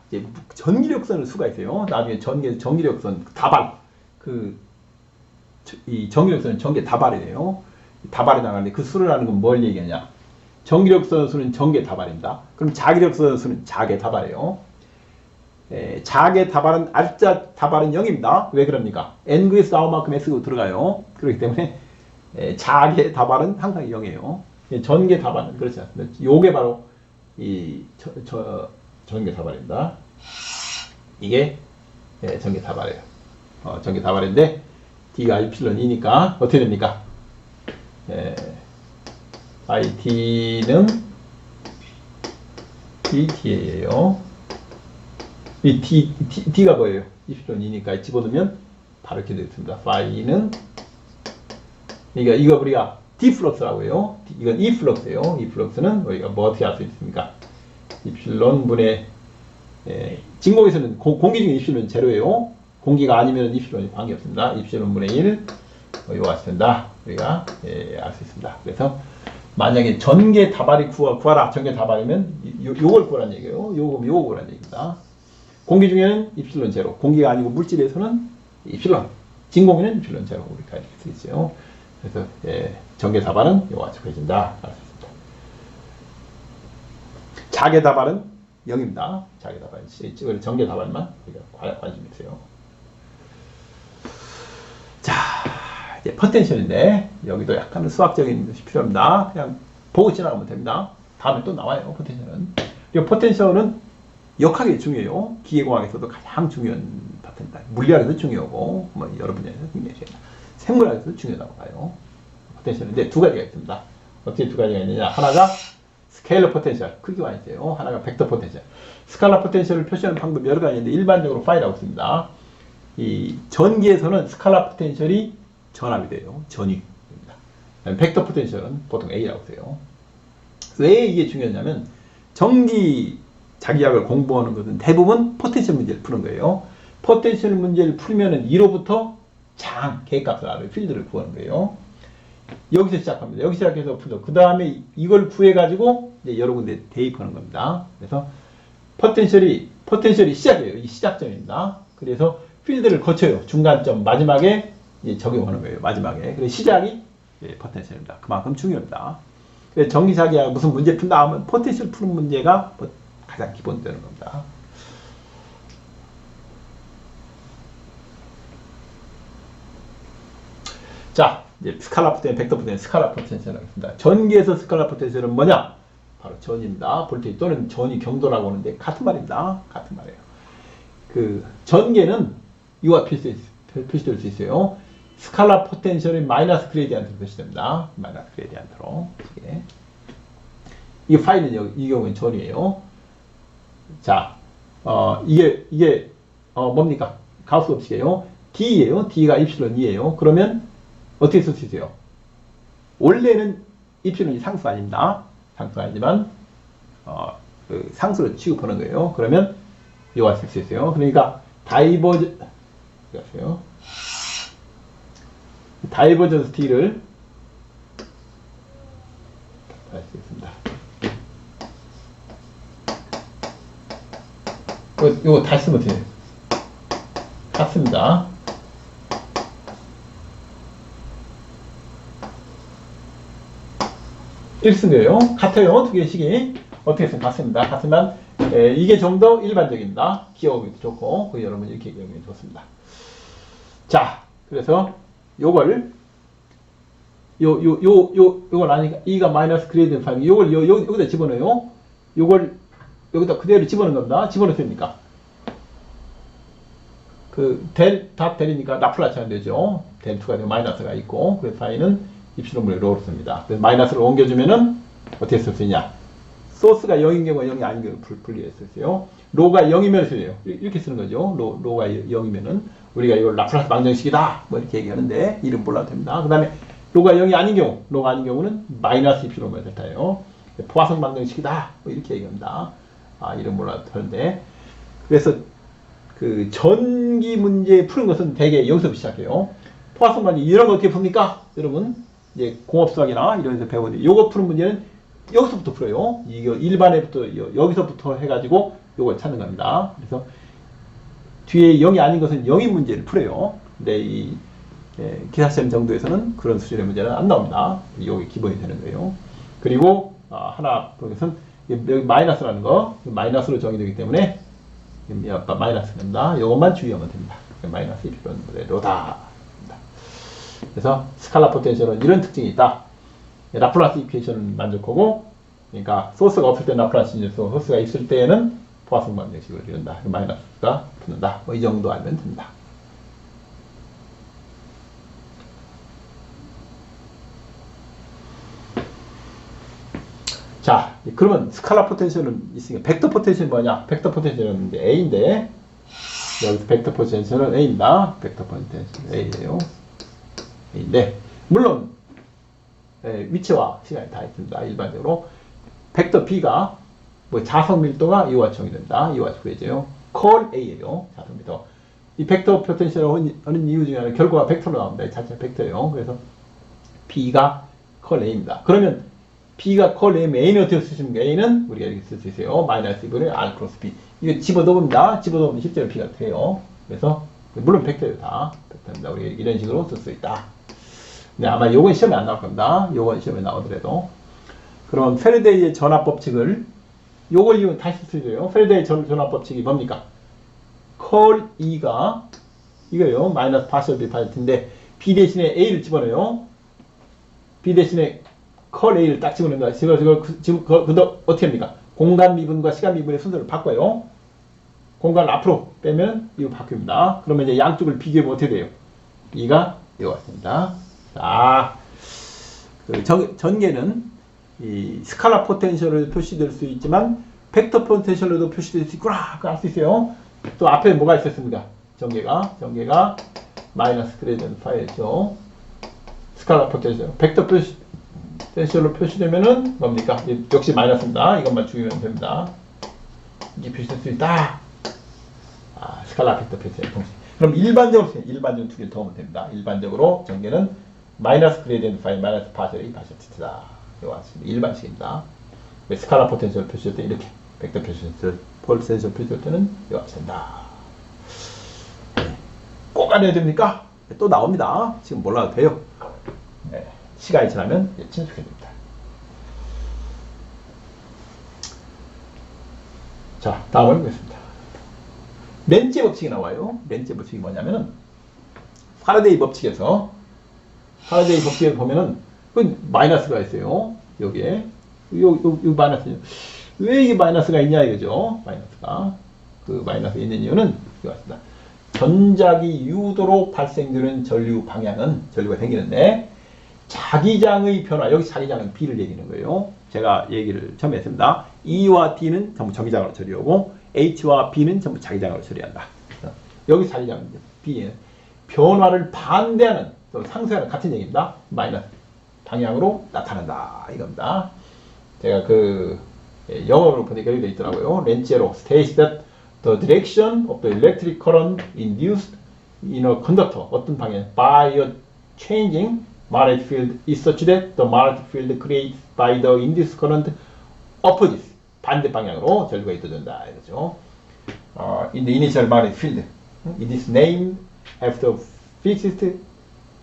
이제 전기력선을 수가 있어요. 나중에 전기력선 다발 이 전기력선은 전개 다발이에요. 다발이 나가는데 그 수를 하는 건 뭘 얘기하냐? 전기력선 수는 전개 다발입니다. 그럼 자기력선 수는 자개 다발이에요. 자개 다발은 R자 다발은 0입니다. 왜 그럽니까? N구에서 나온 만큼 S구 들어가요. 그렇기 때문에 자개 다발은 항상 0이에요. 전개 다발은 그렇지 않습니다. 요게 바로 이 전개 다발입니다. 이게 전개 다발이에요. 전개 다발인데 D가 이필런이니까 어떻게 됩니까? IT는 DTA예요. 이 D가 뭐예요? 이필런이니까 집어넣으면 바로 이렇게 되겠습니다. 파이는 그러니까 이거 우리가 D 플럭스라고 해요. 이건 E 플럭스예요. E 플럭스는 우리가 뭐 어떻게 할 수 있습니까? 이필런 분의 진공에서는 공기 중에 이필런은 제로예요. 공기가 아니면 이필런이 관계없습니다. 이필런 분의 1 이거 같이 된다. 우리가 알 수 있습니다. 그래서 만약에 전개 다발이 구하라. 전개 다발이면 요걸 구하라는 얘기예요. 요거 구하라는 얘기입니다. 공기 중에는 이필런 제로. 공기가 아니고 물질에서는 이필런. 진공에는 이필런 제로. 우리가 이렇게 쓰겠죠. 그래서 전개 다발은 요거 같이 구해진다. 알 수 있습니다. 자개 다발은 0입니다. 자개 다발. 전개 다발만 우리가 관심이 있어요. 자, 이제 포텐셜인데 여기도 약간은 수학적인 것이 필요합니다. 그냥 보고 지나가면 됩니다. 다음에 또 나와요. 포텐셜은. 그리고 포텐셜은 역학이 중요해요. 기계공학에서도 가장 중요한 파트입니다. 물리학에도 중요하고 뭐 여러 분야에서 중요해요. 생물학에서도 중요하다고 봐요. 포텐셜인데 두 가지가 있습니다. 어떻게 두 가지가 있느냐? 하나가 스케일러 포텐셜, 크기가 있어요. 하나가 벡터 포텐셜. 스칼라 포텐셜을 표시하는 방법이 여러 가지 있는데 일반적으로 파이라고 씁니다. 이 전기에서는 스칼라 포텐셜이 전압이 돼요. 전위입니다. 벡터 포텐셜은 보통 A라고 써요. 왜 이게 중요하냐면 전기 자기약을 공부하는 것은 대부분 포텐셜 문제를 푸는 거예요. 포텐셜 문제를 풀면은 1호부터 장, K값을 알아요. 필드를 구하는 거예요. 여기서 시작합니다. 여기 시작해서 풀죠. 그 다음에 이걸 구해가지고 이제 여러 군데 대입하는 겁니다. 그래서 포텐셜이 시작이에요. 이 시작점입니다. 그래서 필드를 거쳐요. 중간점 마지막에 이제 적용하는 거예요. 마지막에. 그래서 시작이 포텐셜입니다. 그만큼 중요합니다. 그래서 전기자기야 무슨 문제 푼다 하면 포텐셜 푸는 문제가 가장 기본되는 겁니다. 자, 이제 스칼라 포텐셜, 벡터 포텐셜, 스칼라 포텐셜 하겠습니다. 전기에서 스칼라 포텐셜은 뭐냐? 바로 전입니다. 볼테이지 또는 전위 경도라고 하는데 같은 말입니다. 같은 말이에요. 그 전개는 이와 표시될 수 있어요. 스칼라 포텐셜이 마이너스 그레디언트로 표시됩니다. 마이너스 그레디언트로. 이 파일은 이 경우는 전이에요. 자, 이게 뭡니까? 가우스 법칙이에요. D예요. D가 이플런 2예요. 그러면 어떻게 쓸 수 있어요? 원래는 이플런이 상수 아닙니다. 상수 아니지만 그 상수로 취급하는 거예요. 그러면 이와 쓸 수 있어요. 그러니까 다이버전스 T를 쓰겠습니다. 이거 다시 쓰면 돼요. 같습니다. 일승이에요. 같아요. 두 개의 식이. 어떻게 쓰면 같습니다. 같으면 이게 좀 더 일반적입니다. 기억하기도 좋고 여러분 이렇게 기억하기 좋습니다. 자, 그래서 요걸 요걸 아니까 E가 마이너스 그레이디언트 파이 요걸 여기다 집어넣어요. 요걸 여기다 그대로 집어넣는 겁니다. 집어넣습니까? 다 델이니까 라플라스 하면 되죠. 델2가 되고 마이너스가 있고 그래서 파이는 입시론분의 로로 씁니다. 그래서 마이너스를 옮겨주면은 어떻게 쓸 수 있냐? 소스가 0인 경우와 0이 아닌 경우 분리해서 쓰세요. 로가 0이면 쓰세요. 이렇게 쓰는 거죠. 로가 0이면은 우리가 이걸 라플라스 방정식이다 뭐 이렇게 얘기하는데 이름 몰라도 됩니다. 그 다음에 로가 0이 아닌 경우는 마이너스 입시론분의 델타예요. 포화성 방정식이다 뭐 이렇게 얘기합니다. 이름 몰라도 되는데 그래서 그 전기 문제 푸는 것은 대개 여기서 시작해요. 포화성 방정식 이런 거 어떻게 풉니까? 여러분 이제 공업수학이나 이런 데서 배우는데 요거 푸는 문제는 여기서부터 풀어요. 이거 일반에부터 여기서부터 해가지고 요걸 찾는 겁니다. 그래서 뒤에 0이 아닌 것은 0인 문제를 풀어요. 근데 이 기사시험 정도에서는 그런 수준의 문제는 안 나옵니다. 이게 기본이 되는 거예요. 그리고 하나 보겠습니다. 여기 마이너스라는 거 마이너스로 정의되기 때문에 마이너스 됩니다. 이것만 주의하면 됩니다. 마이너스 이런 모델로다. 그래서 스칼라 포텐셜은 이런 특징이 있다. 라플라스 이퀘이션은 만족하고, 그러니까 소스가 없을 때 라플라스 이퀘이션, 소스가 있을 때에는 포화성 방정식을 이룬다. 마이너스가 붙는다. 뭐 이 정도 알면 됩니다. 자, 그러면 스칼라 포텐셜은 있으니까 벡터 포텐셜이 뭐냐? 벡터 포텐셜은 이제 A인데, 여기서 벡터 포텐셜은 A입니다. 벡터 포텐셜 A예요. A인데, 물론 위치와 시간이 다 있습니다. 일반적으로 벡터 B가 뭐 자석 밀도가 이와 정의된다. 이와 구해져요. 컬 A예요. 자석 밀도. 이 벡터 포텐셜을 하는 이유 중에 하나는 결과가 벡터로 나옵니다. 이 자체가 벡터예요. 그래서 B가 컬 A입니다. 그러면 B가 컬 A면 A는 어떻게 쓰십니까? A는 우리가 이렇게 쓸 수 있어요. 마이너스 2분의 R 크로스 B. 이거 집어넣습니다. 집어넣으면 실제로 B가 돼요. 그래서 물론 벡터예요. 다 벡터입니다. 우리가 이런 식으로 쓸 수 있다. 네, 아마 요건 시험에 안 나올 겁니다. 요건 시험에 나오더라도. 그럼 페르데이의 전압 법칙을 요걸 이용 다시 쓰세요. 페르데이 전압 법칙이 뭡니까? 컬 E가 이거요. 마이너스 파셜 B 파셜인데 B 대신에 A를 집어넣어요. B 대신에 컬 A를 딱 집어넣는다. 지금 어떻게 합니까? 공간 미분과 시간 미분의 순서를 바꿔요. 공간을 앞으로 빼면 이거 바뀝니다. 그러면 이제 양쪽을 비교해보면 어떻게 돼요? E가 이거 같습니다. 자, 그 전개는 이 스칼라 포텐셜로 표시될 수 있지만 벡터 포텐셜로도 표시될 수 있구나. 알 수 있어요. 또 앞에 뭐가 있었습니까? 전개가 마이너스 그레이디언트 파이였죠. 스칼라 포텐셜 벡터 포텐셜로 표시되면은 뭡니까? 역시 마이너스입니다. 이것만 주의하면 됩니다. 이게 표시될 수 있다. 스칼라 벡터 포텐셜 동시. 그럼 일반적으로 두 개를 더 하면 됩니다. 일반적으로 전개는 마이너스 그레이디언트 파이 마이너스 파셜 A 파셜 T다. 이거 같습니다. 일반식입니다. 스칼라 포텐셜 표시할 때 이렇게 벡터 포텐셜 표시할 때는 이거 같습니다. 꼭 알아야 됩니까? 또 나옵니다. 지금 몰라도 돼요. 네. 시간이 지나면 친숙해 됩니다. 자, 다음을 보겠습니다. 렌즈 법칙이 나와요. 렌즈 법칙이 뭐냐면은 파라데이 법칙에서 파라데이 법칙에 보면은 마이너스가 있어요. 여기에 요 마이너스. 왜 이게 마이너스가 있냐 이거죠. 마이너스가 그 마이너스가 있는 이유는 이거 같습니다. 전자기 유도로 발생되는 전류가 생기는데 자기장의 변화, 여기 자기장은 B를 얘기하는 거예요. 제가 얘기를 처음에 했습니다. E와 D는 전부 정기장으로 처리하고 H와 B는 전부 자기장으로 처리한다. 여기 자기장 B는 변화를 반대하는 상쇄하는 같은 얘기입니다. 마이너스 방향으로 나타난다 이겁니다. 제가 그 영어로 보니까 여기 돼 있더라고요. 렌치에로 states that the direction of the electric current induced in a conductor 어떤 방향 by a changing magnetic field is such that the magnetic field created by the induced current opposites 반대 방향으로 전류가 이동된다 이거죠. In the initial magnetic field, it is named after physicist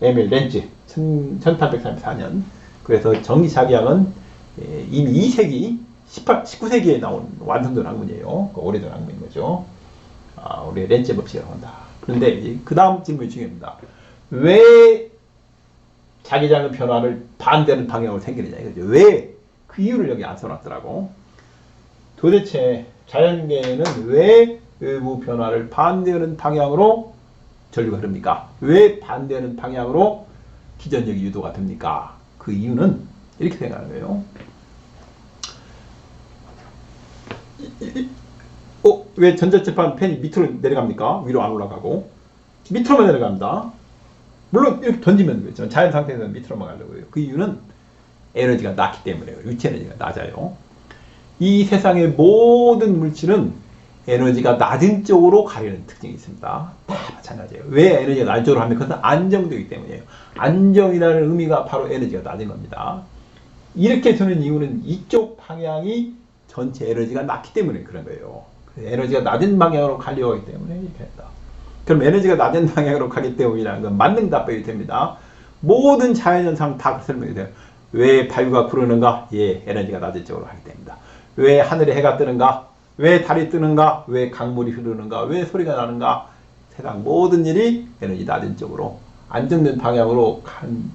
에밀 렌즈 1834년. 그래서 전기자기장은 이미 19세기에 나온 완성된 학문이에요. 오래된 학문인 거죠. 우리 렌즈 법칙이라고 한다. 그런데 그 다음 질문이 중요합니다. 왜 자기장의 변화를 반대하는 방향으로 생기느냐 이거죠. 왜? 그 이유를 여기 안 써놨더라고. 도대체 자연계에는 왜 외부 변화를 반대하는 방향으로 전류가 흐릅니까? 왜 반대하는 방향으로 기전력이 유도가 됩니까? 그 이유는 이렇게 생각하는 거예요. 왜 전자철판 펜이 밑으로 내려갑니까? 위로 안 올라가고 밑으로만 내려갑니다. 물론 이렇게 던지면 되죠. 자연 상태에서는 밑으로만 가려고 해요. 그 이유는 에너지가 낮기 때문에요. 위치 에너지가 낮아요. 이 세상의 모든 물질은 에너지가 낮은 쪽으로 가려는 특징이 있습니다. 다 마찬가지예요. 왜 에너지가 낮은 쪽으로 하면 그것은 안정되기 때문이에요. 안정이라는 의미가 바로 에너지가 낮은 겁니다. 이렇게 되는 이유는 이쪽 방향이 전체 에너지가 낮기 때문에 그런 거예요. 에너지가 낮은 방향으로 가려고 하기 때문에 이렇게 했다. 그럼 에너지가 낮은 방향으로 가기 때문이라는 건 만능 답변이 됩니다. 모든 자연현상 다 설명이 돼요. 왜 바위가 구르는가? 예, 에너지가 낮은 쪽으로 가기 때문이다. 왜 하늘에 해가 뜨는가? 왜 달이 뜨는가? 왜 강물이 흐르는가? 왜 소리가 나는가? 세상 모든 일이 에너지 낮은 쪽으로 안정된 방향으로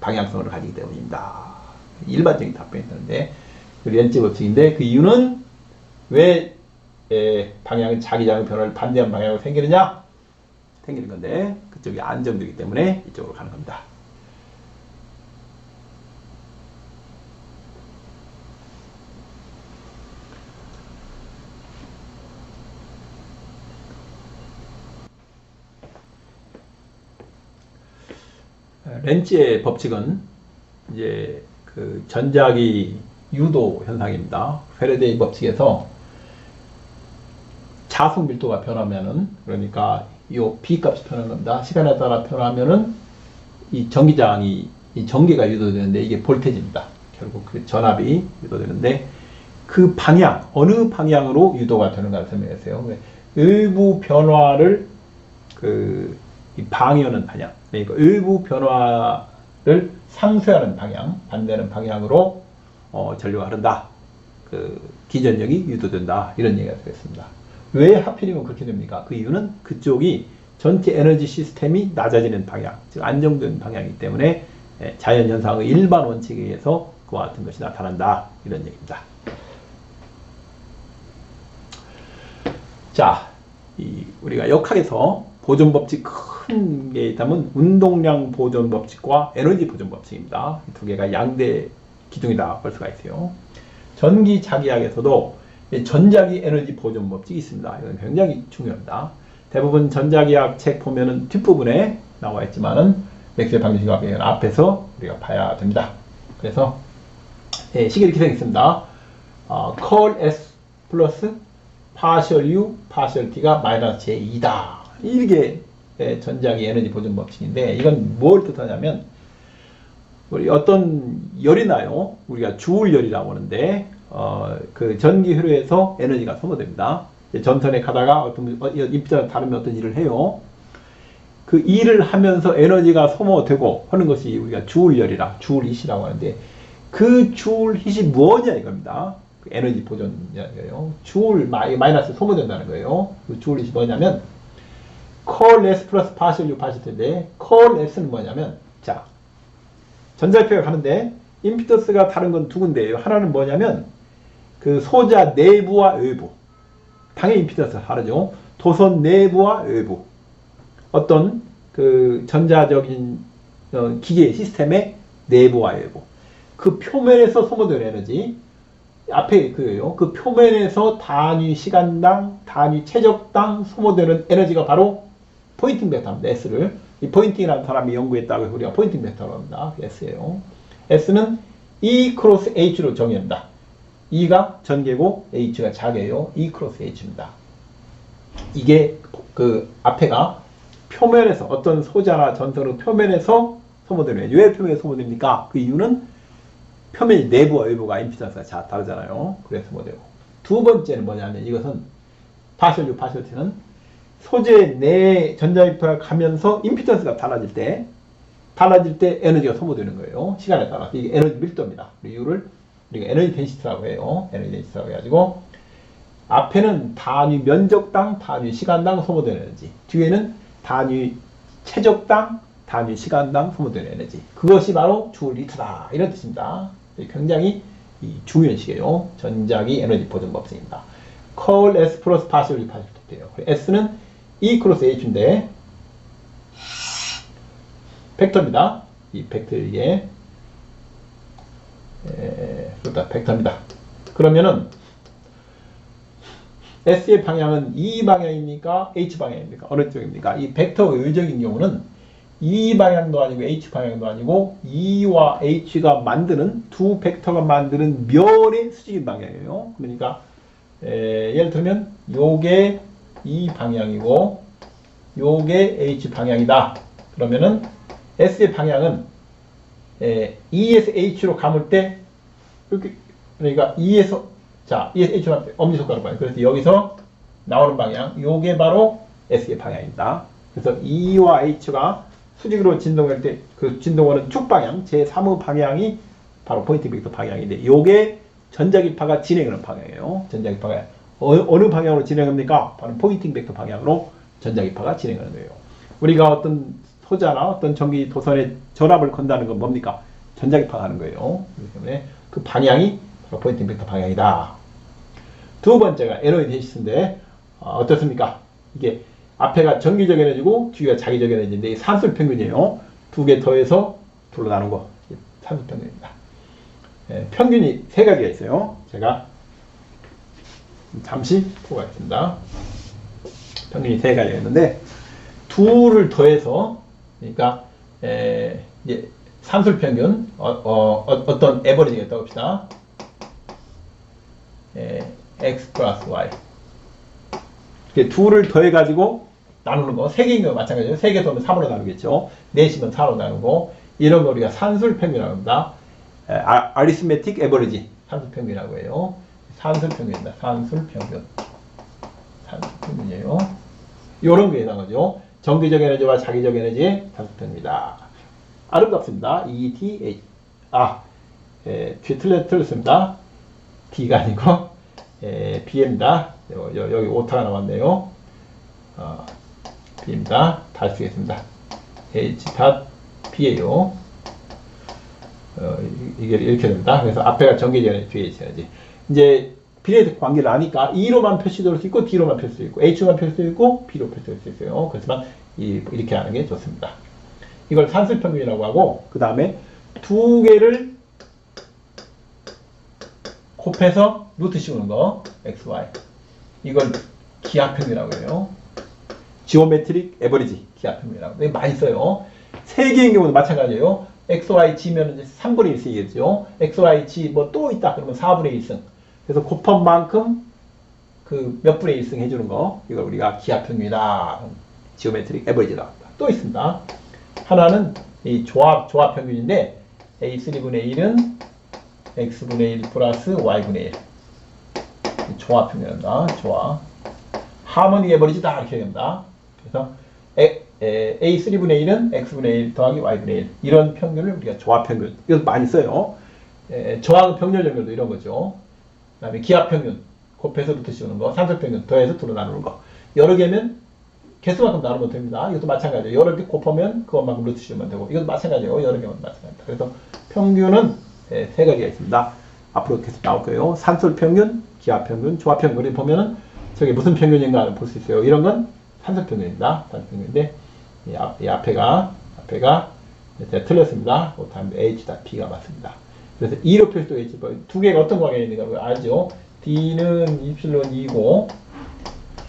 방향성을 가지기 때문입니다. 일반적인 답변이 있는데 렌즈 법칙인데 그 이유는 왜 방향은 자기장의 변화를 반대한 방향으로 생기느냐? 생기는 건데 그쪽이 안정되기 때문에 이쪽으로 가는 겁니다. 렌즈의 법칙은 이제 그 전자기 유도 현상입니다. 패러데이 법칙에서 자석 밀도가 변하면은 그러니까 이 B 값이 변하는 겁니다. 시간에 따라 변하면은 이 전기장이 이 전기가 유도되는데 이게 볼테지입니다. 결국 그 전압이 유도되는데 그 방향 어느 방향으로 유도가 되는가를 설명했어요. 일부 변화를 방해하는 방향, 그러니까 일부 변화를 상쇄하는 방향, 반대하는 방향으로 전류가 흐른다. 그 기전력이 유도된다. 이런 얘기가 되겠습니다. 왜 하필이면 그렇게 됩니까? 그 이유는 그쪽이 전체 에너지 시스템이 낮아지는 방향, 즉 안정된 방향이기 때문에 자연현상의 일반 원칙에 의해서 그와 같은 것이 나타난다. 이런 얘기입니다. 자, 우리가 역학에서 보존법칙 큰 게 있다면 운동량 보존법칙과 에너지 보존법칙입니다. 이 두 개가 양대 기둥이다 볼 수가 있어요. 전기 자기학에서도 전자기 에너지 보존법칙이 있습니다. 이건 굉장히 중요합니다. 대부분 전자기학 책 보면은 뒷부분에 나와 있지만은 맥스웰 방정식학의 앞에서 우리가 봐야 됩니다. 그래서 식이 이렇게 생겼습니다. 컬 S 플러스 파셜 U, 파셜 T가 마이너스 제2다. 이게 전자기 에너지 보존 법칙인데 이건 뭘 뜻하냐면 우리 어떤 열이 나요. 우리가 주울열이라고 하는데 그 전기 회로에서 에너지가 소모됩니다. 전선에 가다가 어떤 입자가 다르면 어떤 일을 해요. 그 일을 하면서 에너지가 소모되고 하는 것이 우리가 주울열이라 주울히시라고 하는데 그 주울히시 뭐냐 이겁니다. 그 에너지 보존이에요. 주울 마이너스 소모된다는 거예요. 그 주울히시 뭐냐면 컬 S 플러스 파셜 U 파셜 T인데 컬 S는 뭐냐면 자 전자표가 가는데 임피던스가 다른 건 두 군데예요. 하나는 뭐냐면 그 소자 내부와 외부 당연히 임피던스가 다르죠. 도선 내부와 외부 어떤 그 전자적인 기계 시스템의 내부와 외부 그 표면에서 소모되는 에너지 앞에 그예요. 그 표면에서 단위 시간당 단위 최적당 소모되는 에너지가 바로 포인팅 벡터입니다. S를 이 포인팅이라는 사람이 연구했다고 해서 우리가 포인팅 벡터로 합니다. S예요. S는 E 크로스 H로 정의합니다. E가 전개고 H가 자개예요. E 크로스 H입니다. 이게 그 앞에가 표면에서 어떤 소자나 전선의 표면에서 소모되는 에너지. 왜 표면에서 소모됩니까? 그 이유는 표면이 내부와 외부가 임피던스가 다르잖아요. 그래서 소모되고 두 번째는 뭐냐면 이것은 파셜 U, 파셜 T는 소재 내 전자기표가 가면서 임피던스가 달라질 때 에너지가 소모되는 거예요. 시간에 따라서 이게 에너지 밀도입니다. 이유를 우리가 에너지 덴시티라고 해요. 에너지 덴시티라고 해가지고 앞에는 단위 면적당, 단위 시간당 소모되는 에너지, 뒤에는 단위 최적당, 단위 시간당 소모되는 에너지. 그것이 바로 주울리터다 이런 뜻입니다. 굉장히 중요한 식이에요. 전자기 에너지 보존 법칙입니다. 컬 S 플러스 파셜 U 파셜 T예요. S는 E 크로스 H인데 벡터입니다. 이 벡터 이게 그렇다 벡터입니다. 그러면은 S의 방향은 E 방향입니까? H 방향입니까? 어느 쪽입니까? 이 벡터 의적인 경우는 E 방향도 아니고 H 방향도 아니고 E와 H가 만드는 두 벡터가 만드는 면의 수직인 방향이에요. 그러니까 예를 들면 요게 E 방향이고 요게 H 방향이다. 그러면은 S의 방향은 E에서 H로 감을 때 이렇게 그러니까 E에서 H로 감을 때 엄지손가락 봐요. 그래서 여기서 나오는 방향, 요게 바로 S의 방향입니다. 그래서 E와 H가 수직으로 진동할 때 그 진동하는 축 방향, 제3의 방향이 바로 포인팅 벡터 방향인데 요게 전자기파가 진행하는 방향이에요. 전자기파가 어느 방향으로 진행합니까? 바로 포인팅 벡터 방향으로 전자기파가 진행하는 거예요. 우리가 어떤 소자나 어떤 전기 도선에 전압을 건다는 건 뭡니까? 전자기파가 하는 거예요. 그렇기 때문에 그 방향이 바로 포인팅 벡터 방향이다. 두 번째가 에너지 데시스인데 어떻습니까? 이게 앞에가 정기적 에너지고 뒤가 자기적 에너지인데 산술 평균이에요. 두 개 더해서 둘로 나눈 거 산술 평균입니다. 평균이 세 가지가 있어요. 제가 잠시 보고 가겠습니다. 평균이 세 가지가 있는데 둘을 더해서 그러니까 이제 산술 평균 어떤 에버리지가 있다고 합시다. x 플러스 y 이렇게 둘을 더해 가지고 나누는 거, 3개인 거 마찬가지예요. 3개 더는 3으로 나누겠죠. 4시면 4로 나누고 이런 거 우리가 산술 평균이라고 합니다. 아리스메틱 에버리지 산술 평균이라고 해요. 산술 평균입니다. 산술 평균. 산술 평균이에요. 이런 게 나오죠. 정기적 에너지와 자기적 에너지의 산술 평균입니다. 아름답습니다. ETH. 틀렸습니다. D가 아니고 B입니다. 여기 오타가 나왔네요. B입니다. 다시 쓰겠습니다. H.B예요. 이게 이렇게 됩니다. 그래서 앞에가 전기적 에너지, 뒤에 에너지. 이제 비례적 관계를 아니까 E로만 표시될 수 있고 D로만 표시될 수 있고 H로만 표시될 수 있고 B로 표시될 수 있어요. 그렇지만 이렇게 하는 게 좋습니다. 이걸 산술 평균이라고 하고 그 다음에 두 개를 곱해서 루트 씌우는 거 x, y 이걸 기하평균이라고 해요. 지오메트릭 에버리지 기하평균이라고. 이게 많이 써요. 세 개인 경우도 마찬가지예요. x, y, g면 이제 3분의 1승이겠죠. x, y, g 뭐 또 있다 그러면 4분의 1승. 그래서 곱한 만큼 그 몇 분의 1승 해주는 거 이걸 우리가 기하평균이다. 지오메트릭 에버리지다. 또 있습니다. 하나는 이 조합 평균인데 a3분의 1은 x분의 1 플러스 y분의 1 조합 평균입니다. 조합 하모닉 에버리지다 이렇게 됩니다. 그래서 a3분의 1은 x분의 1 더하기 y분의 1 이런 평균을 우리가 조합 평균 이거 많이 써요. 저항 병렬 연결도 이런 거죠. 그 다음에 기하 평균 곱해서 루트 씌우는 거, 산술 평균 더해서 둘로 나누는 거 여러 개면 개수만큼 나누면 됩니다. 이것도 마찬가지예요. 여러 개 곱하면 그것만큼 루트 씌우면 되고 이것도 마찬가지예요. 여러 개면 마찬가지입니다. 그래서 평균은 세 가지가 있습니다. 앞으로 계속 나올 거예요. 산술 평균, 기하 평균, 조합 평균을 보면은 저게 무슨 평균인가 볼 수 있어요. 이런 건 산술 평균입니다. 산술 평균인데 이 앞에가 제가 틀렸습니다. 다음에 H.B가 맞습니다. 그래서 E로 표시도 H, 두 개가 어떤 관계가 있는가 알죠? D는 이플론 2고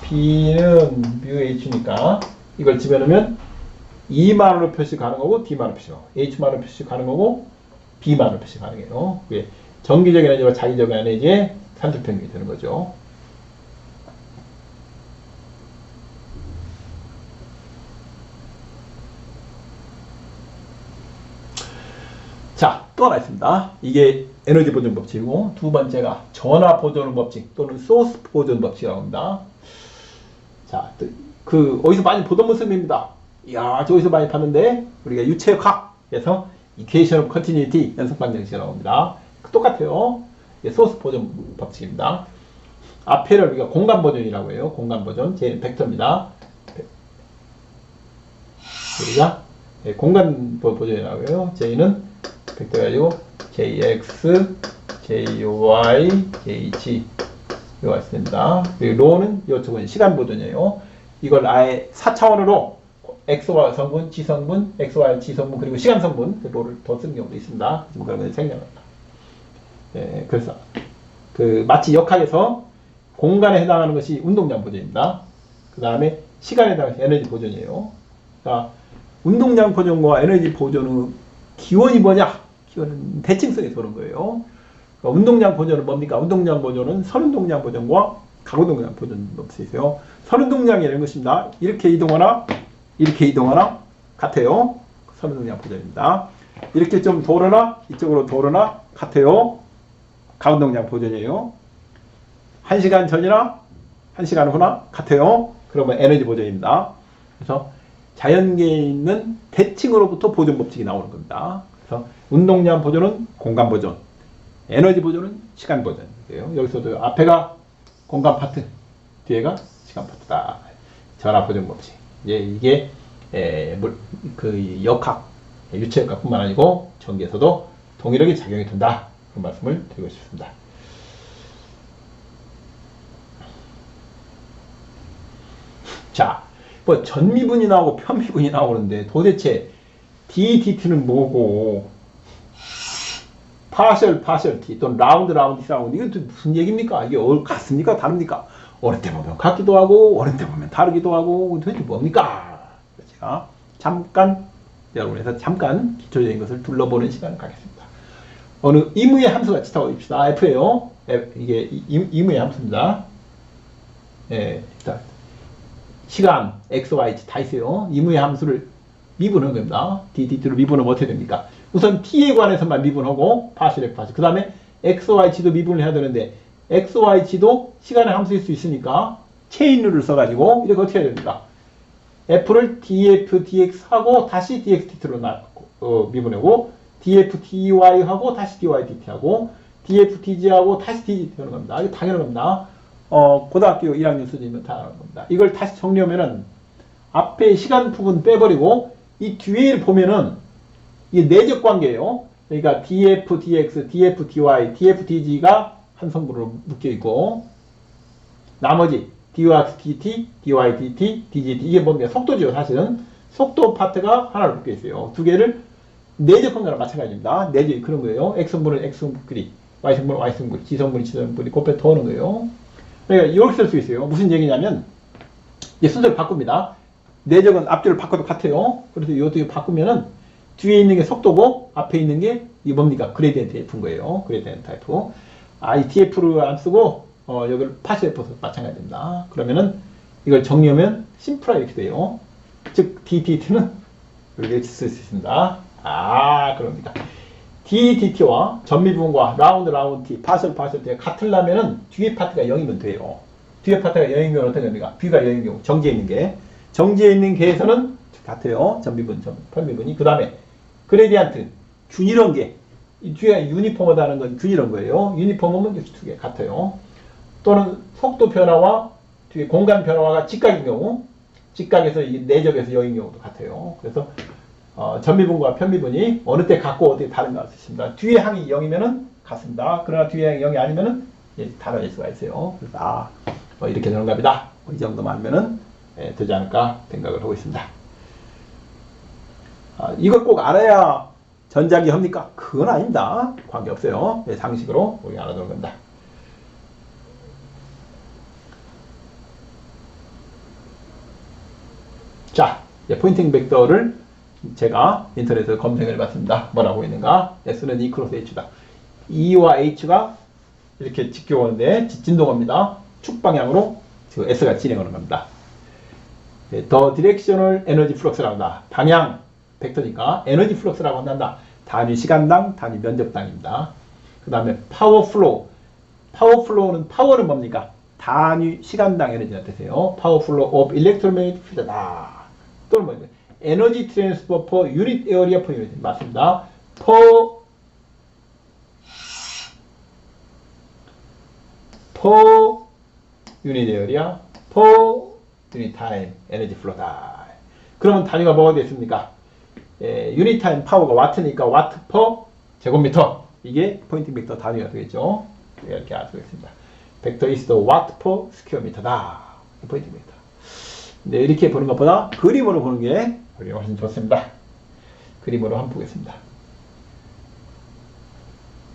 B는 뮤 H니까 이걸 집어넣으면 E만으로 표시 가능하고 D만으로 표시 가능하고 H만으로 표시 가능하고 B만으로 표시 가능해요. 그게 정기적 에너지와 자기적 에너지의 산술 평균이 되는 거죠. 자, 또 하나 있습니다. 이게 에너지 보존 법칙이고 두 번째가 전화 보존 법칙 또는 소스 보존 법칙이라고 합니다. 자, 그 어디서 많이 보던 모습입니다. 이야, 저기서 많이 봤는데 우리가 유체역학에서 Equation of Continuity 연속 방정식이라고 합니다. 똑같아요. 소스 보존 법칙입니다. 앞에를 우리가 공간 보존이라고 해요. 공간 보존. J는 벡터입니다. 우리가 공간 보존이라고 해요. J는 벡터 가지고 JX, JY, JG 이거 있습니다. 그리고 로는 이쪽은 시간 보존이에요. 이걸 아예 4차원으로 X와 성분, G 성분, XY, G 성분 그리고 시간 성분 로를 더 쓰는 경우도 있습니다. 지금 그런 걸 생략합니다. 그래서 그 마치 역학에서 공간에 해당하는 것이 운동량 보존입니다. 그 다음에 시간에 해당하는 에너지 보존이에요. 그러니까 운동량 보존과 에너지 보존의 기원이 뭐냐? 기원은 대칭성에서 오는 거예요. 그러니까 운동량 보존은 뭡니까? 운동량 보존은 선운동량 보존과 가운동량 보존 법칙이 있어요. 선운동량이라는 것입니다. 이렇게 이동하나 같아요. 선운동량 보존입니다. 이렇게 좀 돌으나 이쪽으로 돌으나 같아요. 가운동량 보존이에요. 1시간 전이나 1시간 후나 같아요. 그러면 에너지 보존입니다. 그래서 자연계에 있는 대칭으로부터 보존 법칙이 나오는 겁니다. 그래서 운동량 보존은 공간 보존, 에너지 보존은 시간 보존이에요. 여기서도 앞에가 공간 파트, 뒤에가 시간 파트다. 전압 보존 법칙. 이게 그 역학, 유체역학뿐만 아니고 전기에서도 동일하게 작용이 된다. 그런 말씀을 드리고 싶습니다. 자, 뭐 전미분이 나오고 편미분이 나오는데 도대체 DT는 뭐고 파셜 T 또는 라운드 이거 무슨 얘기입니까? 이게 같습니까? 다릅니까? 어느 때 보면 같기도 하고 어느 때 보면 다르기도 하고 도대체 뭡니까? 제가 잠깐 여러분에서 잠깐 기초적인 것을 둘러보는 시간을 갖겠습니다. 어느 임의의 함수 같이 타봅시다. F예요. 이게 임의의 함수입니다. 예, 일단 시간, x, y, 다 있어요. 임의의 함수를 미분하는 겁니다. DT를 미분하면 어떻게 됩니까? 우선 t에 관해서만 미분하고 파실 F 파실. 그 다음에 x, y, 도 미분을 해야 되는데 x, y, 도 시간의 함수일 수 있으니까 체인룰을 써가지고 이렇게 어떻게 해야 됩니까? f를 df, dx 하고 다시 dx, dt로 미분하고 df, dy 하고 다시 dy, dt 하고 df, dg 하고 다시 dt 하는 겁니다. 이거 당연한 겁니다. 고등학교 1학년 수준이면 다 하는 겁니다. 이걸 다시 정리하면은 앞에 시간 부분 빼버리고 이 뒤에 보면은 이게 내적 관계예요. 그러니까 df, dx, df, dy, df, dg가 한 성분으로 묶여 있고 나머지 dx, dt, dy, dt, dg, 이게 뭡니까? 속도죠. 사실은 속도 파트가 하나로 묶여 있어요. 두 개를 내적 관계랑 마찬가지입니다. 내적 그런 거예요. x성분은 x성분끼리, y성분은 y성분끼리, g성분은 g성분끼리 곱해 더하는 거예요. 그러니까 이렇게 쓸 수 있어요. 무슨 얘기냐면 이제 순서를 바꿉니다. 내적은 앞뒤를 바꿔도 같아요. 그래서 이것도 바꾸면은 뒤에 있는 게 속도고 앞에 있는 게 이게 뭡니까? 그레디언트 F인 거예요. 그레디언트 F. 이 TF를 안 쓰고 여기를 파실 F도 마찬가지입니다. 그러면은 이걸 정리하면 심플하 이렇게 돼요. 즉 DT는 이렇게 쓸 수 있습니다. 그럽니까? DT와 전미분과 라운드 T, 파셜 T가 같으려면은 뒤에 파트가 0이면 돼요. 뒤에 파트가 0이면 어떤 겁니까? B가 0인 경우 정지에 있는 게 정지에 있는 개에서는 같아요. 전미분, 편미분이. 그 다음에 그레디언트, 균일한 게 이 뒤에 유니폼하다는 건 균일한 거예요. 유니폼하면 이렇게 두 개 같아요. 또는 속도 변화와 뒤에 공간 변화가 직각인 경우, 직각에서 이게 내적에서 0인 경우도 같아요. 그래서 전미분과 편미분이 어느 때 같고 어떻게 다른가 할 수 있습니다. 뒤에 항이 0이면은 같습니다. 그러나 뒤에 항이 0이 아니면은 달라질 수가 있어요. 그래서 이렇게 되는 겁니다. 이 정도만 하면은 되지 않을까 생각을 하고 있습니다. 이걸 꼭 알아야 전자기 합니까? 그건 아닙니다. 관계없어요. 상식으로 우리 알아두는 겁니다. 자, 포인팅 벡터를 제가 인터넷에서 검색을 해봤습니다. 뭐라고 있는가? S는 E 크로스 H다. E와 H가 이렇게 직교오는데 진동합니다. 축 방향으로 지금 S가 진행하는 겁니다. 더 디렉셔널 에너지 플럭스라고 한다. 방향 벡터니까 에너지 플럭스라고 한다. 단위 시간당, 단위 면적당입니다. 그 다음에 파워 플로우. 파워 플로우는 파워는 뭡니까? 단위 시간당 에너지가 되세요. 파워 플로우 오브 일렉트로매그네틱 필드다. 또는 뭡니까? 에너지 트랜스퍼 퍼 유닛 에어리아 퍼 유닛. 맞습니다. 퍼 유닛 에어리아 퍼 유닛 타임 에너지 플로다. 그러면 단위가 뭐가 되겠습니까? 유닛 타임 파워가 와트니까 와트 퍼 제곱미터. 이게 포인팅 벡터 단위가 되겠죠. 이렇게 알 수가 있습니다. 벡터 is the watt per square meter다. 포인팅 벡터. 네, 이렇게 보는 것보다 그림으로 보는 게 훨씬 좋습니다. 그림으로 한번 보겠습니다.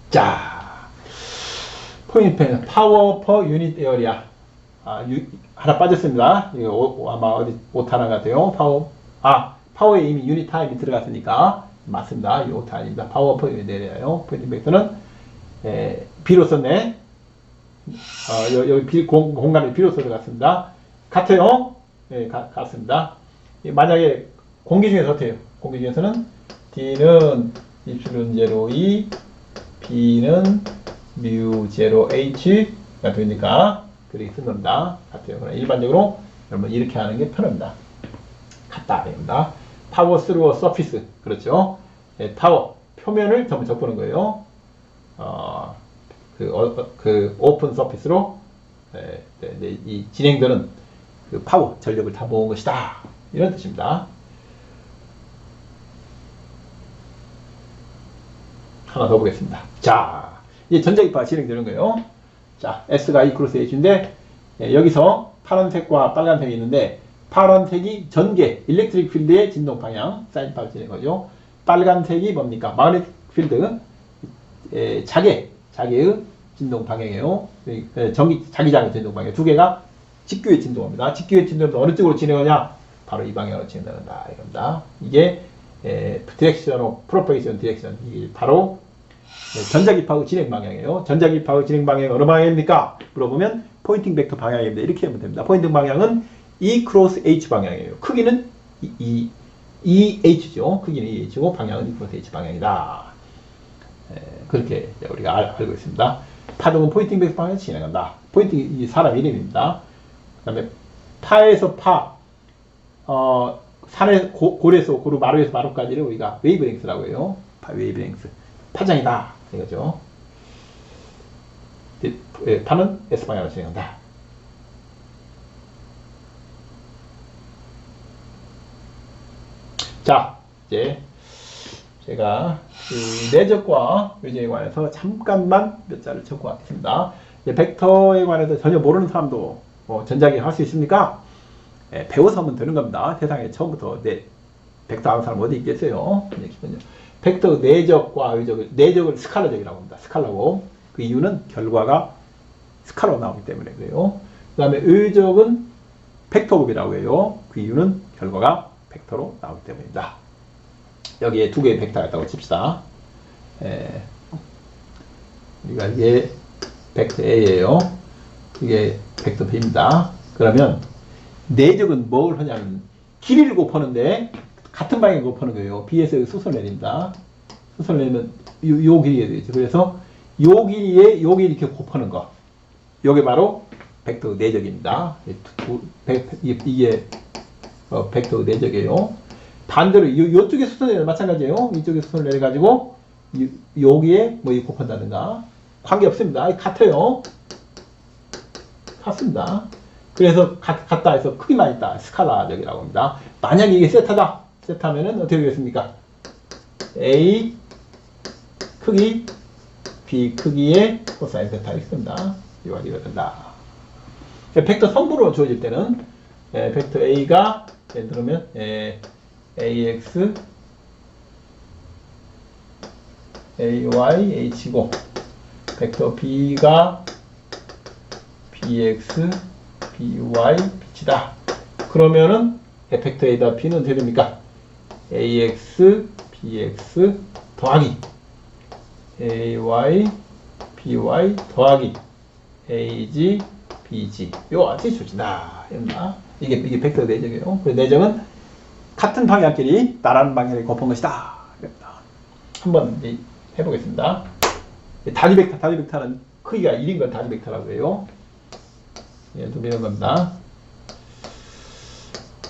자, 포인트 파워 퍼 유닛 에어리아. 하나 빠졌습니다. 이거 아마 어디 오타 같아요. 파워에 이미 유닛 타임이 들어갔으니까 맞습니다. 이 오타 아닙니다. 파워 퍼 유닛 에어리아요. 포인팅 벡터는 B로 썼네. 여기 공간에 B로 들어갔습니다. 같아요. 네, 같습니다. 만약에 공기 중에서 어때요? 공기 중에서는 D는 입술은 0E, B는 뮤 0H가 되니까 그렇게 쓰는 겁니다. 같아요. 그러나 일반적으로 여러분 이렇게 하는 게 편합니다. 같다. 입니다. 파워 스루 서피스. 그렇죠. 예, 타워. 표면을 전부 접보는 거예요. 그 오픈 서피스로 이 진행되는 그 파워, 전력을 다 모은 것이다. 이런 뜻입니다. 하나 더 보겠습니다. 자, 이제 전자기파가 진행되는 거예요. 자, S가 E 크로스 H인데 여기서 파란색과 빨간색이 있는데 파란색이 전개, 일렉트릭 필드의 진동 방향, 사인파가 진행 거죠. 빨간색이 뭡니까? 마그네틱 필드, 자개의 진동 방향이에요. 자기장의 진동 방향. 두 개가 직교의 진동입니다. 직교의 진동은 어느 쪽으로 진행하냐? 바로 이 방향으로 진행한다. 이겁니다. 이게 디렉션 오브 프로퍼게이션 디렉션. 이게 바로 전자기파의 진행 방향이에요. 전자기파의 진행 방향이 어느 방향입니까? 물어보면 포인팅 벡터 방향입니다. 이렇게 하면 됩니다. 포인팅 방향은 E 크로스 H 방향이에요. 크기는 EH죠. 크기는 EH고 방향은 E 크로스 H 방향이다. 그렇게 우리가 알고 있습니다. 파동은 포인팅 벡터 방향에서 진행한다. 포인팅 이 사람 이름입니다. 그 다음에 파에서 산에 고래에서 고루 마루에서 마루까지를 우리가 웨이브랭스라고 해요. 웨이브랭스. 파장이다. 이거죠. 파는 S방향으로 진행한다. 자, 이제 제가 내적과 의제에 관해서 잠깐만 몇 자를 적고 왔습니다. 벡터에 관해서 전혀 모르는 사람도 전자기 할 수 있습니까? 배워서 하면 되는 겁니다. 세상에 처음부터 벡터 아는 사람 어디 있겠어요? 벡터 내적과 의적을, 내적을 스칼라적이라고 합니다. 스칼라고. 그 이유는 결과가 스칼라로 나오기 때문에 그래요. 그 다음에 의적은 벡터급이라고 해요. 그 이유는 결과가 벡터로 나오기 때문입니다. 여기에 두 개의 벡터가 있다고 칩시다. 우리가 이게 벡터 A예요. 이게 벡터 B입니다. 그러면 내적은 뭘 하냐면 길이를 곱하는데 같은 방향에 곱하는 거예요. B에서 수선을 내립니다. 수선을 내면 요 길이에 되죠. 그래서 요 길이에 요 길이 이렇게 곱하는 거. 요게 바로 벡터 내적입니다. 이게 벡터 내적이에요. 반대로 요쪽에 수선을 내려 마찬가지예요. 이쪽에 수선을 내려 가지고 여기에 뭐 곱한다든가 관계 없습니다. 같아요. 같습니다. 그래서 같다 해서 크기만 있다. 스칼라적이라고 합니다. 만약에 이게 세타다. 세타면은 어떻게 되겠습니까? A 크기 B 크기의 코사인 세타 이렇게 씁니다. 이와 이거 된다. 벡터 성분으로 주어질 때는 벡터 A가 예를 들면 AX AY H고 벡터 B가 BX BY B치다. 그러면은 벡터 A다 B는 어떻게 됩니까? AX BX 더하기 AY BY 더하기 AG BG 요 앞에 주진다. 이게 벡터 내적이에요. 그 내적은 같은 방향끼리 나라는 방향을 곱한 것이다. 한번 해보겠습니다. 단위 벡터는 크기가 1인 걸 단위 벡터라고 해요. 예, 좀 이런 겁니다.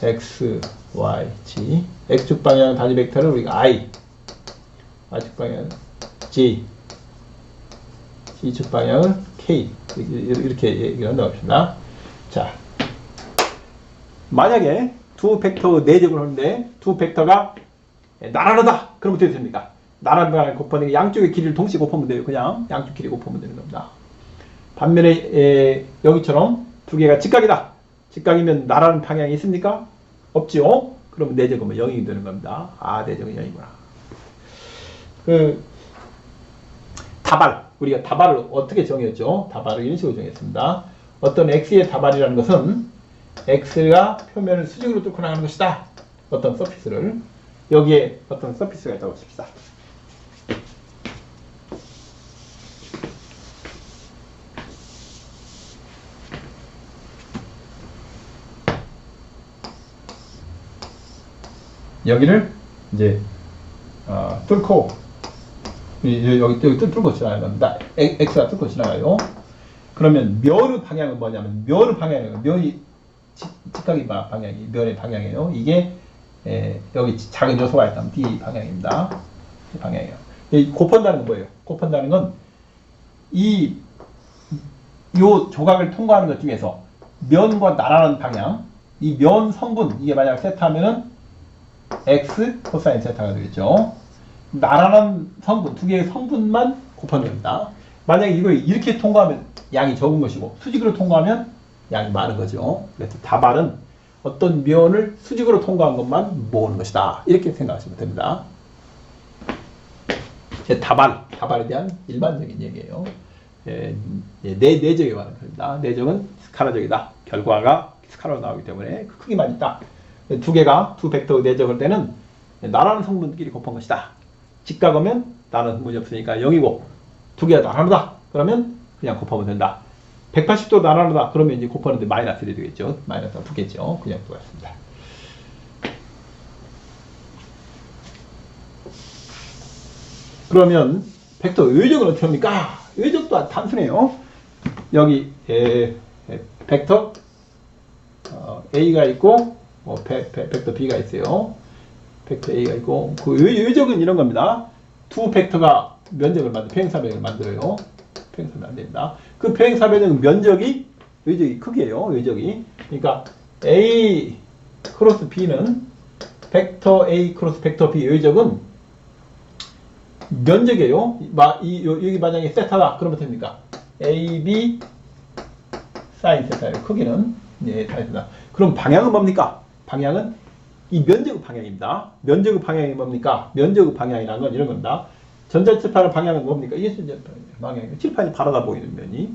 X, Y, Z. X축 방향 단위 벡터를 우리가 I, Y축 방향 G, Z축 방향을 K. 이렇게 얘기를 한다고 합시다. 자, 만약에 두 벡터 내적을 하는데 두 벡터가 나란하다. 그럼 어떻게 됩니까? 나란한 방향을 곱하는 게 양쪽의 길이를 동시에 곱하면 돼요. 그냥 양쪽 길이 곱하면 되는 겁니다. 반면에 여기처럼 두 개가 직각이다. 직각이면 나란한 방향이 있습니까? 없죠. 그러면 내적은 0이 되는 겁니다. 아, 내적은 0이구나. 다발. 우리가 다발을 어떻게 정했죠? 다발을 이런 식으로 정했습니다. 어떤 x의 다발이라는 것은 x가 표면을 수직으로 뚫고 나가는 것이다. 어떤 서피스를. 여기에 어떤 서피스가 있다고 칩시다. 여기를 이제 뚫고 여기 뚫고 지나갑니다. x가 뚫고 지나가요. 그러면 면의 방향은 뭐냐면 면의 방향이에요. 면이 직각이 방향이 면의 방향이에요. 이게 여기 작은 요소가 있다면 D 방향입니다. D 방향이에요. 이 곱한다는 건 뭐예요? 곱한다는 건 요 조각을 통과하는 것 중에서 면과 나라는 방향, 이 면 성분, 이게 만약 세타면은 x 코사인 세타가 되겠죠. 나라는 성분, 두 개의 성분만 곱하는 겁니다. 만약에 이걸 이렇게 통과하면 양이 적은 것이고 수직으로 통과하면 양이 많은 거죠. 그래서 답안은 어떤 면을 수직으로 통과한 것만 모으는 것이다. 이렇게 생각하시면 됩니다. 답안에 대한 일반적인 얘기예요. 내적에 관한 겁니다. 내적은 스칼라적이다. 결과가 스칼라로 나오기 때문에 그 크기만 있다. 두 개가 두 벡터의 내적일 때는 나라는 성분끼리 곱한 것이다. 직각하면 나라는 성분이 없으니까 0이고 두 개가 나라다. 그러면 그냥 곱하면 된다. 180도 나라다. 그러면 이제 곱하는데 마이너스 1이 되겠죠. 마이너스가 붙겠죠. 그냥 똑같습니다. 그러면 벡터 의적은 어떻게 합니까? 의적도 단순해요. 여기 벡터 A가 있고 벡터 B가 있어요. 벡터 A가 있고 그 의적은 이런 겁니다. 두 벡터가 면적을 평행사변을 만들어요. 평행사변 안 됩니다. 그 평행사변의 면적이 의적이 크기예요. 의적이. 그러니까 A 크로스 B는 벡터 A 크로스 벡터 B 의적은 면적이에요. 여기 만약에 세타다. 그러면 됩니까? AB 사인 세타예요. 크기는 사인 세타. 그럼 방향은 뭡니까? 방향은 이 면적의 방향입니다. 면적의 방향이 뭡니까? 면적의 방향이라는 건 이런 겁니다. 전자칠판의 방향은 뭡니까? 이게 전자칠판의 방향이에요. 칠판이 바라다 보이는 면이.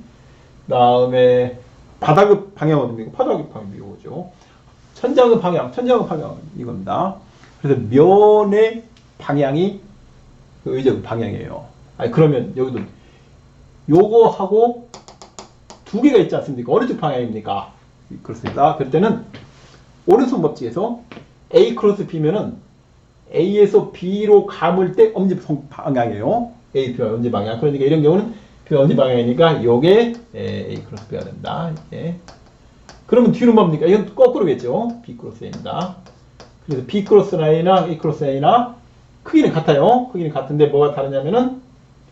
그 다음에 바닥의 방향은 뭡니까? 바닥의 방향이 이거죠. 천장의 방향은 이겁니다. 그래서 면의 방향이 그 의적 방향이에요. 아니 그러면 여기도 요거하고 두 개가 있지 않습니까? 어느 쪽 방향입니까? 그렇습니다. 그럴 때는 오른손 법칙에서 A 크로스 B면은 A에서 B로 감을 때 엄지 방향이에요. A, B가 엄지 방향. 그러니까 이런 경우는 B가 엄지 방향이니까 요게 A 크로스 B가 된다. 그러면 뒤로 뭡니까? 이건 거꾸로겠죠. B 크로스 A입니다. 그래서 B 크로스 A나 A 크로스 A나 크기는 같아요. 크기는 같은데 뭐가 다르냐면은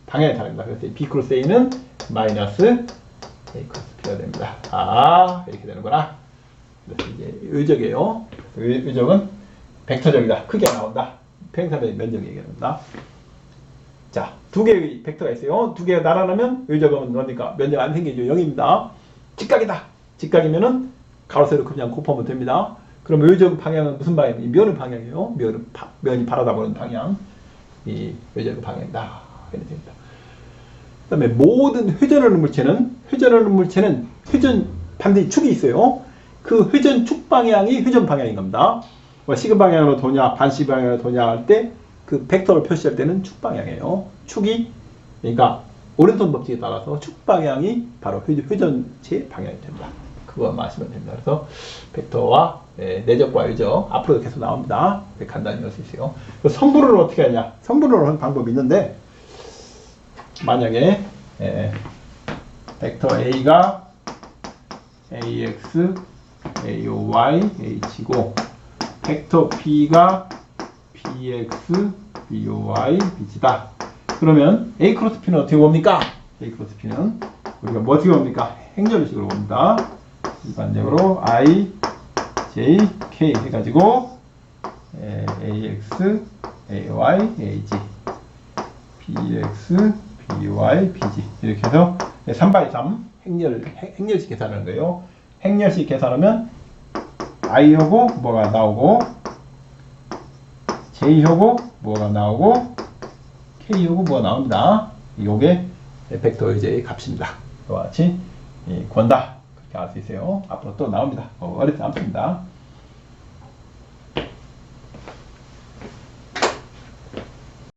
방향이 다릅니다. 그래서 B 크로스 A는 마이너스 A 크로스 B가 됩니다. 이렇게 되는구나. 그래서 이제 의적이에요. 의적은 벡터적이다. 크기가 나온다. 평행사변의 면적 얘기합니다. 자, 두 개의 벡터가 있어요. 두 개가 날아나면 의적은 뭡니까? 면적 안 생기죠. 0입니다. 직각이다. 직각이면은 가로 세로 그냥 곱하면 됩니다. 그럼 의적 방향은 무슨 방향이에요? 이 면의 방향이에요. 면이 바라다 보는 방향. 이 의적 방향이다. 이렇게 됩니다. 그 다음에 모든 회전하는 물체는 반드시 축이 있어요. 그 회전 축 방향이 회전 방향인 겁니다. 시그 방향으로 도냐, 반시 방향으로 도냐 할 때 그 벡터를 표시할 때는 축 방향이에요. 축이, 그러니까 오른손 법칙에 따라서 축 방향이 바로 회전체의 방향이 됩니다. 그거 아시면 됩니다. 그래서 벡터와 내적과 의적 앞으로도 계속 나옵니다. 간단히 할 수 있어요. 성분을 어떻게 하냐? 성분을 하는 방법이 있는데 만약에 벡터 A가 AX, AOY, H고 벡터 B가 BX, BOY, BG다. 그러면 A 크로스 P는 어떻게 봅니까? A 크로스 P는 우리가 뭐 어떻게 봅니까? 행렬식으로 봅니다. 일반적으로 I, J, K 해가지고 AX, AY, AG, BX, BY, BG 이렇게 해서 3x3 행렬식 계산하는 거예요. 행렬식 계산하면 I하고 뭐가 나오고 J하고 뭐가 나오고 K하고 뭐가 나옵니다. 요게 벡터 의제의 값입니다. 이와 같이 권다 그렇게 알 수 있어요. 앞으로 또 나옵니다. 어렵지 않습니다.